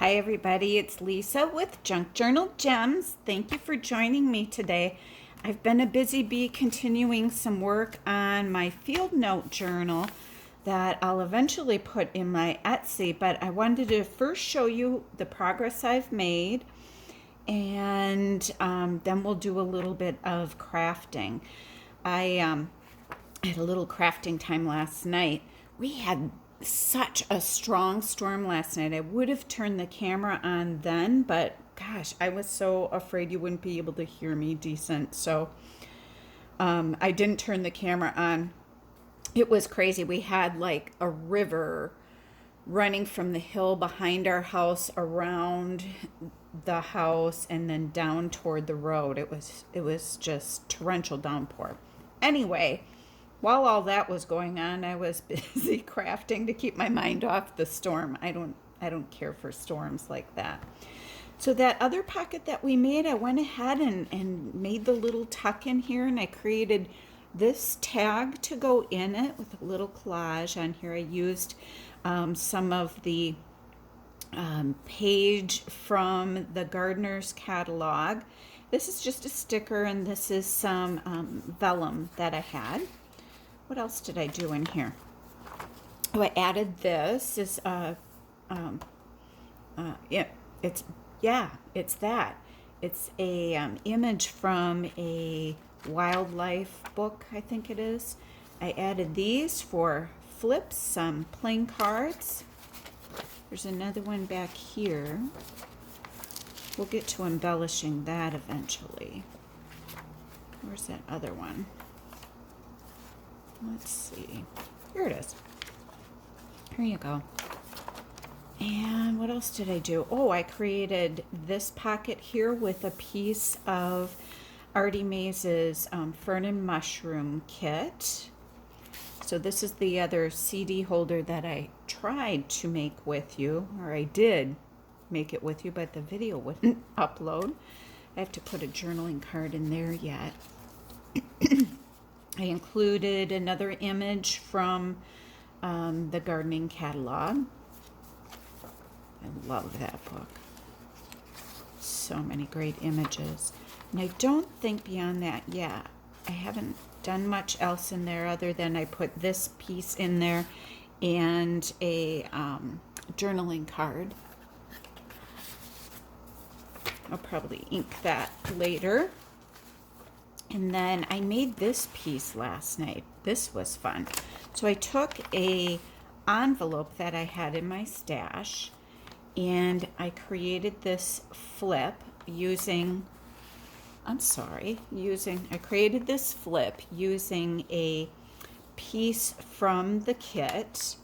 Hi everybody, it's Lisa with Junk Journal Gems. Thank you for joining me today. I've been a busy bee continuing some work on my field note journal that I'll eventually put in my Etsy, but I wanted to first show you the progress I've made, and then we'll do a little bit of crafting. I had a little crafting time last night. We had such a strong storm last night. I would have turned the camera on then, but gosh, I was so afraid you wouldn't be able to hear me decent. So I didn't turn the camera on. It was crazy. We had like a river running from the hill behind our house around the house and then down toward the road. It was just torrential downpour. Anyway, while all that was going on, I was busy crafting to keep my mind off the storm. I don't care for storms like that. So that other pocket that we made, I went ahead and made the little tuck in here, and I created this tag to go in it with a little collage on here. I used some of the page from the gardener's catalog. This is just a sticker, and this is some vellum that I had. What else did I do in here? Oh, I added this. It's that. It's a image from a wildlife book, I think it is. I added these for flips, some playing cards. There's another one back here. We'll get to embellishing that eventually. Where's that other one? Let's see. Here it is. Here you go. And what else did I do? Oh, I created this pocket here with a piece of Artie Maze's Fern and Mushroom kit. So this is the other CD holder that I tried to make with you, or I did make it with you, but the video wouldn't upload. I have to put a journaling card in there yet. I included another image from the gardening catalog. I love that book. So many great images. And I don't think beyond that yet. I haven't done much else in there other than I put this piece in there and a journaling card. I'll probably ink that later. And then I made this piece last night. This was fun. So I took a envelope that I had in my stash, and I created this flip using a piece from the kit.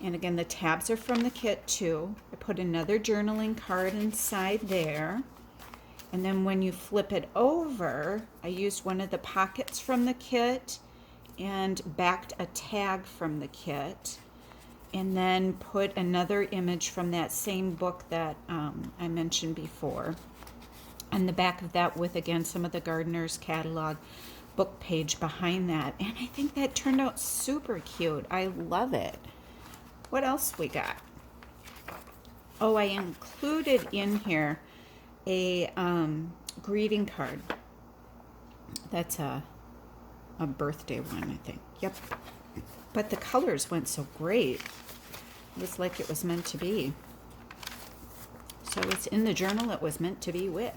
And again, the tabs are from the kit too. I put another journaling card inside there. And then when you flip it over, I used one of the pockets from the kit and backed a tag from the kit, and then put another image from that same book that I mentioned before on the back of that, with again some of the gardener's catalog book page behind that. And I think that turned out super cute. I love it. What else we got? Oh, I included in here a greeting card. That's a birthday one, I think. Yep. But the colors went so great. It was like it was meant to be. So it's in the journal it was meant to be with.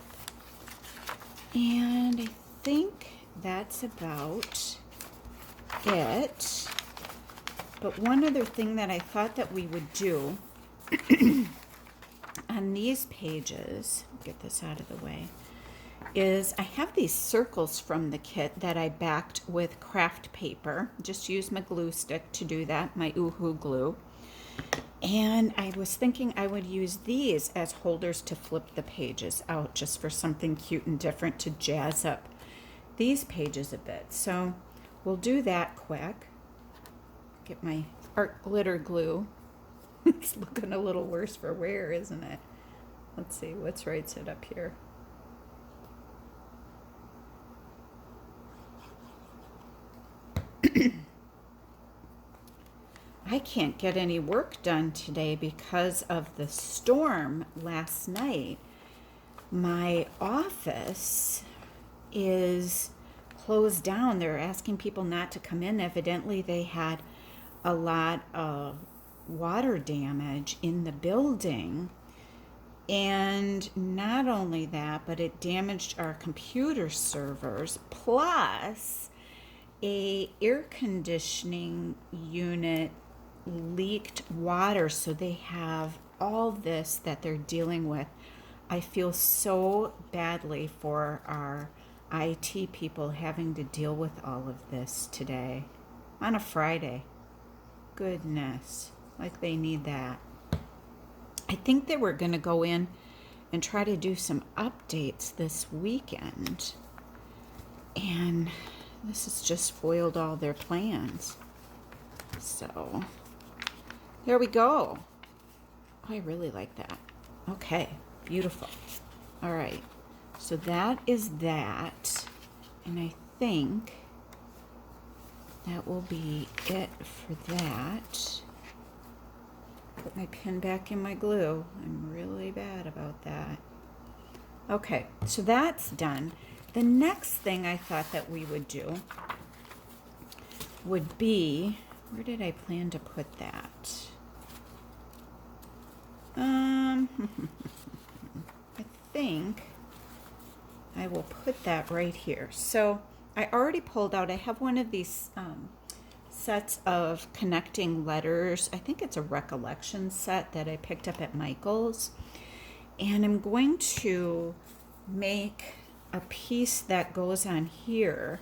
And I think that's about it. But one other thing that I thought that we would do on these pages, get this out of the way, is I have these circles from the kit that I backed with craft paper. Just use my glue stick to do that, my Oohoo glue. And I was thinking I would use these as holders to flip the pages out, just for something cute and different to jazz up these pages a bit. So we'll do that quick. Get my art glitter glue. It's looking a little worse for wear, isn't it? Let's see, what's right set up here? I can't get any work done today because of the storm last night. My office is closed down. They're asking people not to come in. Evidently, they had a lot of water damage in the building. And not only that, but it damaged our computer servers, plus a air conditioning unit leaked water, so they have all this that they're dealing with. I feel so badly for our IT people having to deal with all of this today on a Friday. Goodness, like they need that. I think they were going to go in and try to do some updates this weekend, and this has just foiled all their plans. So there we go. Oh, I really like that. Okay, beautiful. All right, so that is that, and I think that will be it for that. Put my pin back in my glue. I'm really bad about that. Okay, so that's done. The next thing I thought that we would do would be, where did I plan to put that? I think I will put that right here. So I already pulled out, I have one of these sets of connecting letters. I think it's a recollection set that I picked up at Michael's. And I'm going to make a piece that goes on here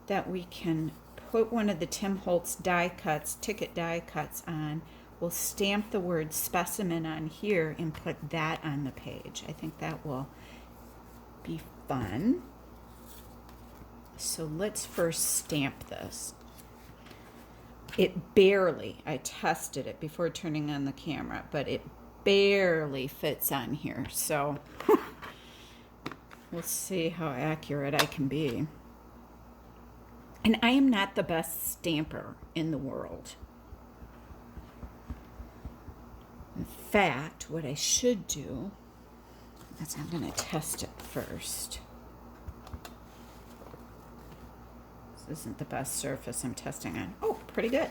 that we can put one of the Tim Holtz Diecut die cuts on. We'll stamp the word specimen on here and put that on the page. I think that will be fun. So let's first stamp this. It barely, I tested it before turning on the camera, but it barely fits on here. So we'll see how accurate I can be. And I am not the best stamper in the world. In fact, what I should do is I'm going to test it first. This isn't the best surface I'm testing on. Oh, pretty good.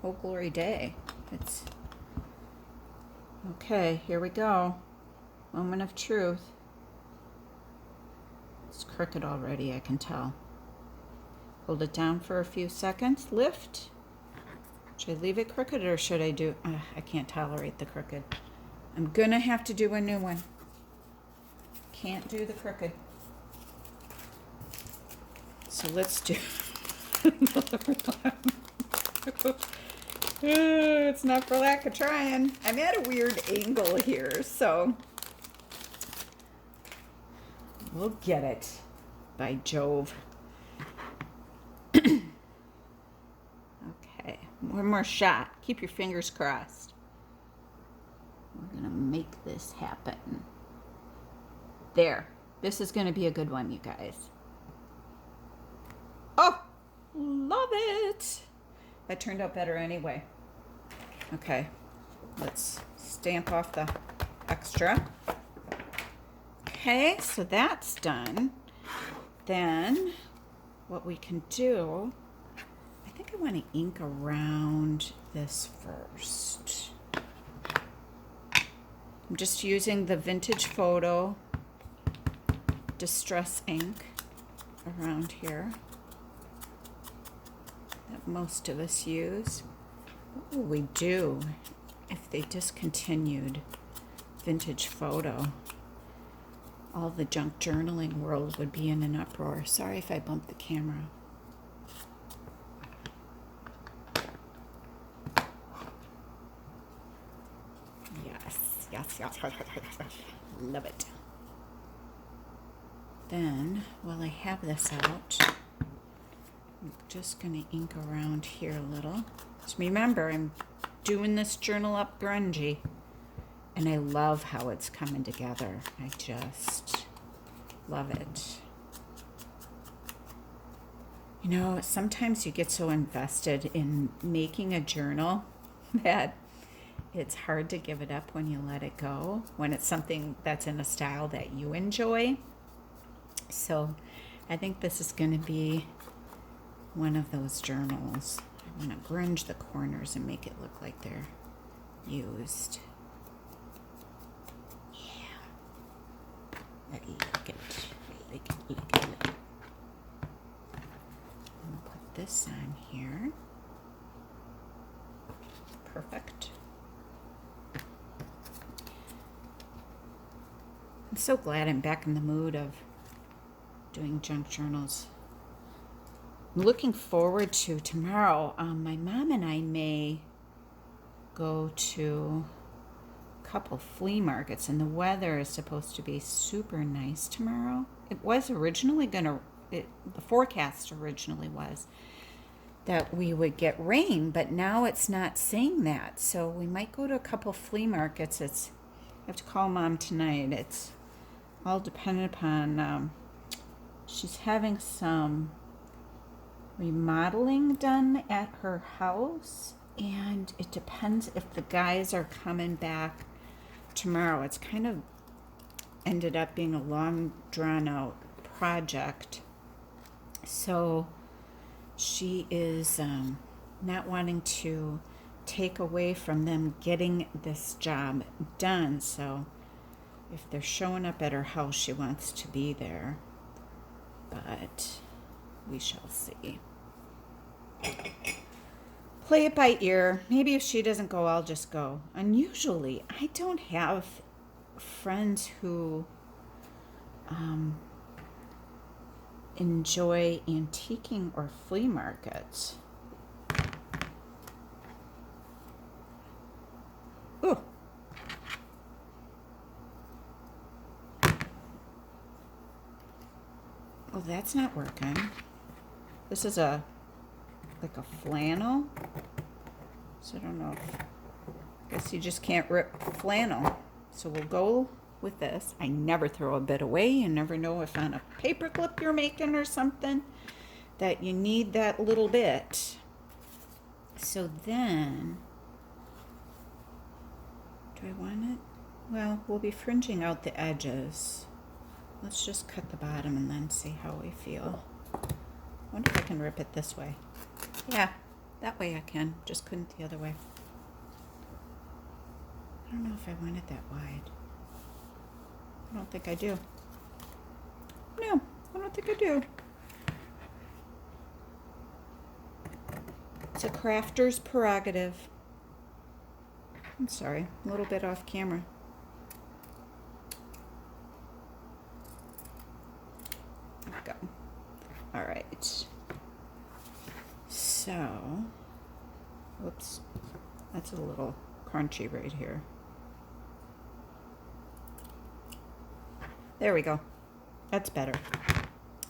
Oh, glory day. It's okay. Here we go. Moment of truth. It's crooked already, I can tell. Hold it down for a few seconds. Lift. Should I leave it crooked or should I do... I can't tolerate the crooked. I'm going to have to do a new one. Can't do the crooked. So let's do another one. It's not for lack of trying. I'm at a weird angle here, so we'll get it. By Jove. Okay, one more shot. Keep your fingers crossed. We're gonna make this happen. There. This is gonna be a good one, you guys. Oh, love it. That turned out better anyway. Okay, let's stamp off the extra. Okay, so that's done. Then what we can do, I think I want to ink around this first. I'm just using the Vintage Photo Distress ink around here that most of us use. What will we do if they discontinued Vintage Photo? All the junk journaling world would be in an uproar. Sorry if I bumped the camera. Yes. Love it. Then, while I have this out, I'm just going to ink around here a little. Just remember, I'm doing this journal up grungy. And I love how it's coming together. I just love it. You know, sometimes you get so invested in making a journal that it's hard to give it up when you let it go, when it's something that's in a style that you enjoy. So I think this is going to be one of those journals. I'm going to grunge the corners and make it look like they're used. Yeah. I like it. I like it. I like it. I'm going to put this on here. Perfect. I'm so glad I'm back in the mood of doing junk journals. I'm looking forward to tomorrow. My mom and I may go to a couple flea markets, and the weather is supposed to be super nice tomorrow. It was originally the forecast originally was that we would get rain, but now it's not saying that. So we might go to a couple flea markets. I have to call Mom tonight. It's all dependent upon, she's having some remodeling done at her house, and it depends if the guys are coming back tomorrow. It's kind of ended up being a long drawn out project, so she is not wanting to take away from them getting this job done. So if they're showing up at her house, she wants to be there, but we shall see. Play it by ear. Maybe if she doesn't go, I'll just go. Unusually, I don't have friends who enjoy antiquing or flea markets. Ooh. Oh, that's not working. This is like a flannel. So I don't know. I guess you just can't rip flannel. So we'll go with this. I never throw a bit away. You never know if on a paper clip you're making or something that you need that little bit. So then, do I want it? Well, we'll be fringing out the edges. Let's just cut the bottom and then see how we feel. I wonder if I can rip it this way. Yeah, that way I can. Just couldn't the other way. I don't know if I want it that wide. I don't think I do. No, I don't think I do. It's a crafter's prerogative. I'm sorry, a little bit off camera. There we go. All right. So, whoops, that's a little crunchy right here. There we go. That's better.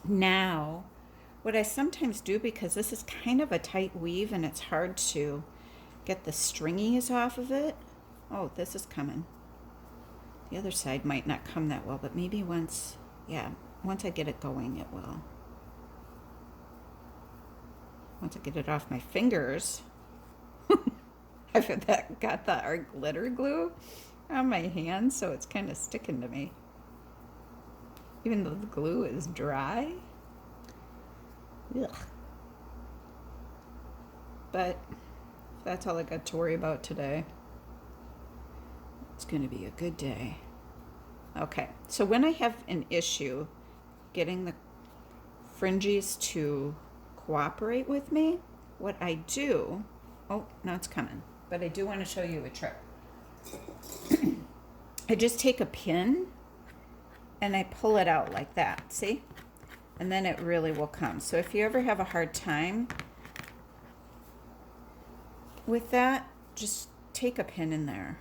Now, what I sometimes do, because this is kind of a tight weave and it's hard to get the stringies off of it. Oh, this is coming. The other side might not come that well, but maybe once I get it going, it will. Once I get it off my fingers. I've got the art glitter glue on my hands, so it's kind of sticking to me. Even though the glue is dry. Ugh. But that's all I got to worry about today. It's going to be a good day. Okay, so when I have an issue getting the fringes to cooperate with me, what I do, oh, now it's coming, but I do want to show you a trick. I just take a pin and I pull it out like that, see? And then it really will come. So if you ever have a hard time with that, just take a pin in there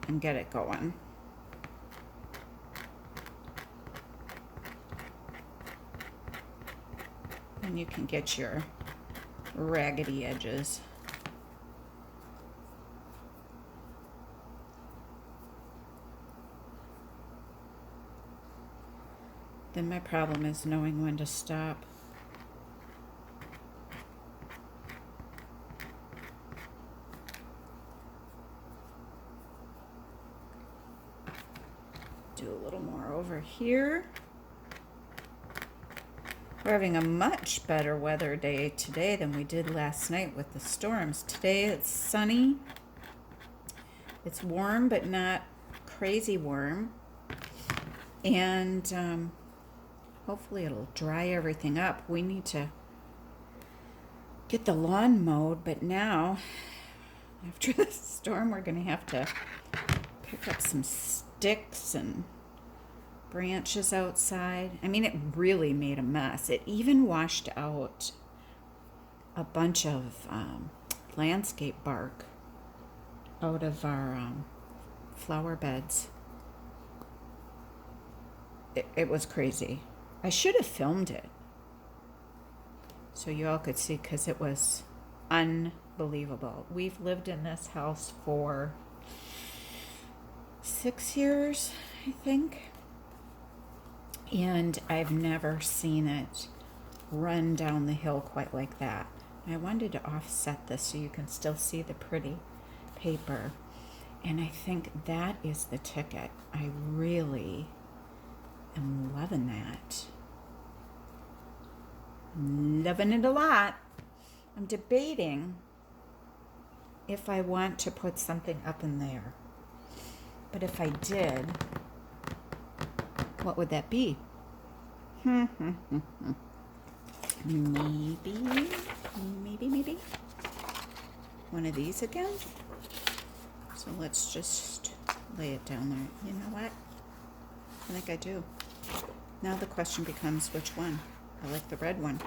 and get it going. And you can get your raggedy edges. Then my problem is knowing when to stop. do a little more over here. We're having a much better weather day today than we did last night with the storms. Today it's sunny. It's warm, but not crazy warm. And hopefully it'll dry everything up. We need to get the lawn mowed, but now, after the storm, we're going to have to pick up some sticks and branches outside. I mean, it really made a mess. It even washed out a bunch of landscape bark out of our flower beds. It was crazy. I should have filmed it so you all could see, because it was unbelievable. We've lived in this house for 6 years, I think. And I've never seen it run down the hill quite like that. I wanted to offset this so you can still see the pretty paper. And I think that is the ticket. I really am loving that. Loving it a lot. I'm debating if I want to put something up in there. But if I did, what would that be? Maybe one of these again. So let's just lay it down there. You know what? I think I do. Now the question becomes, which one? I like the red one.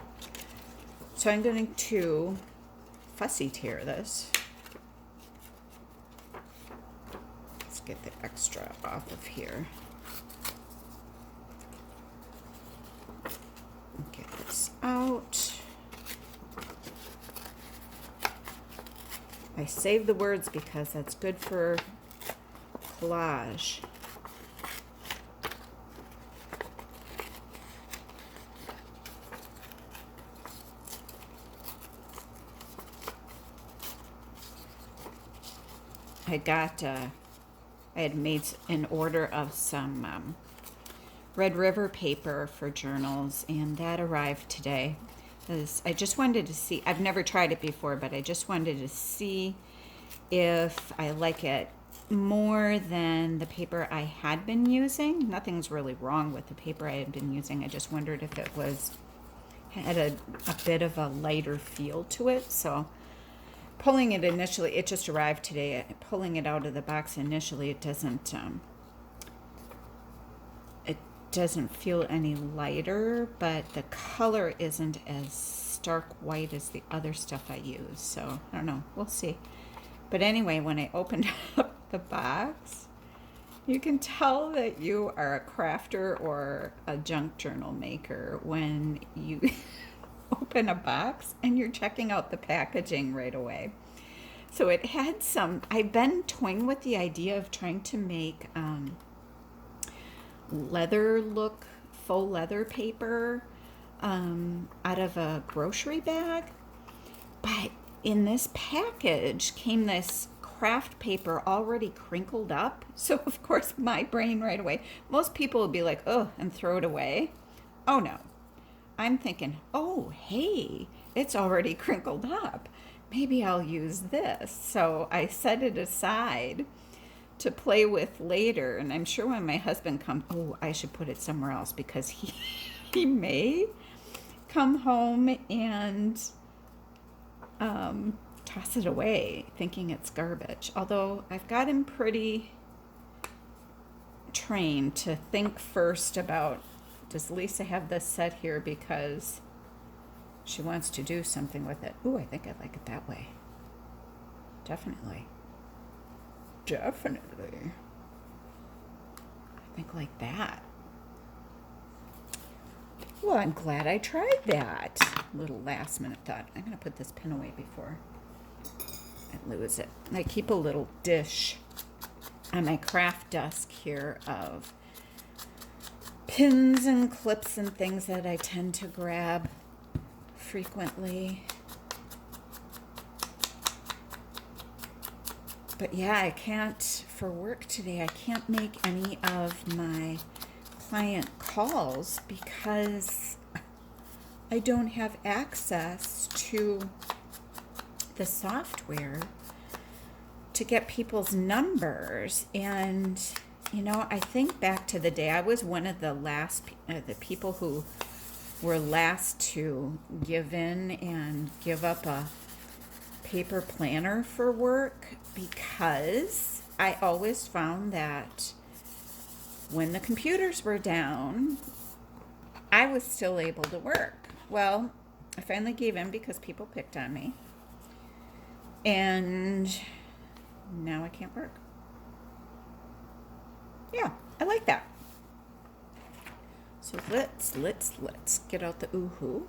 So I'm going to fussy tear this. Let's get the extra off of here. Get this out. I save the words because that's good for collage. I had made an order of some Red River paper for journals, and that arrived today. I just wanted to see, I've never tried it before, but I just wanted to see if I like it more than the paper I had been using. Nothing's really wrong with the paper I had been using. I just wondered if it had a bit of a lighter feel to it. So pulling it initially, it just arrived today. Pulling it out of the box initially, it doesn't feel any lighter, but the color isn't as stark white as the other stuff I use. So I don't know, we'll see. But anyway, when I opened up the box, you can tell that you are a crafter or a junk journal maker when you open a box and you're checking out the packaging right away. So it had I've been toying with the idea of trying to make leather look, faux leather paper out of a grocery bag. But in this package came this craft paper already crinkled up. So of course my brain right away, most people would be like, oh, and throw it away. Oh no. I'm thinking, oh, hey, it's already crinkled up. Maybe I'll use this. So I set it aside to play with later. And I'm sure when my husband comes, oh, I should put it somewhere else, because he may come home and toss it away thinking it's garbage. Although I've got him pretty trained to think first about, does Lisa have this set here because she wants to do something with it? Ooh, I think I like it that way. Definitely. I think like that. Well, I'm glad I tried that. Little last minute thought. I'm going to put this pin away before I lose it. I keep a little dish on my craft desk here of pins and clips and things that I tend to grab frequently. But yeah, I can't for work today. I can't make any of my client calls because I don't have access to the software to get people's numbers. And I think back to the day I was one of the last the people who were last to give in and give up a paper planner for work, because I always found that when the computers were down, I was still able to work. Well, I finally gave in because people picked on me, and now I can't work. Yeah, I like that. So let's get out the ooh-hoo.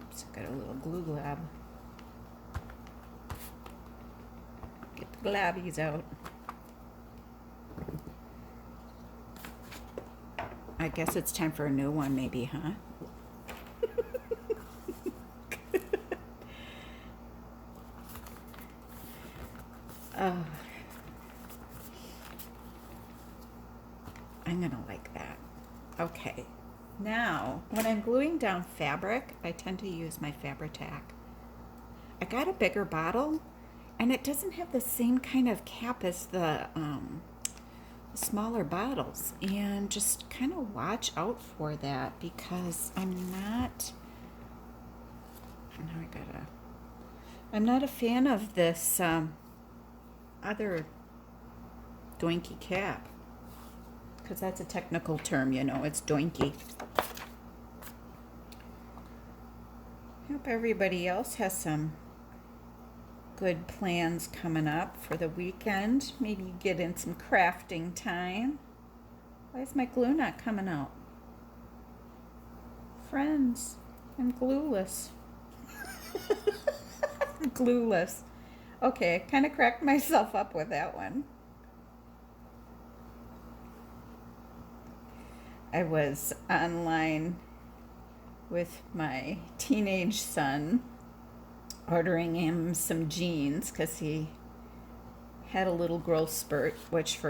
Oops, got a little glue glab. Get the glabbies out. I guess it's time for a new one, maybe, huh? I'm gonna like that. Okay, now when I'm gluing down fabric, I tend to use my Fabri-Tac. I got a bigger bottle, and it doesn't have the same kind of cap as the smaller bottles, and just kind of watch out for that, because I'm not a fan of this other doinky cap, because that's a technical term, it's doinky. Hope everybody else has some good plans coming up for the weekend. Maybe get in some crafting time. Why is my glue not coming out? Friends, I'm glueless. Glueless. Okay, I kind of cracked myself up with that one. I was online with my teenage son, ordering him some jeans because he had a little growth spurt, which for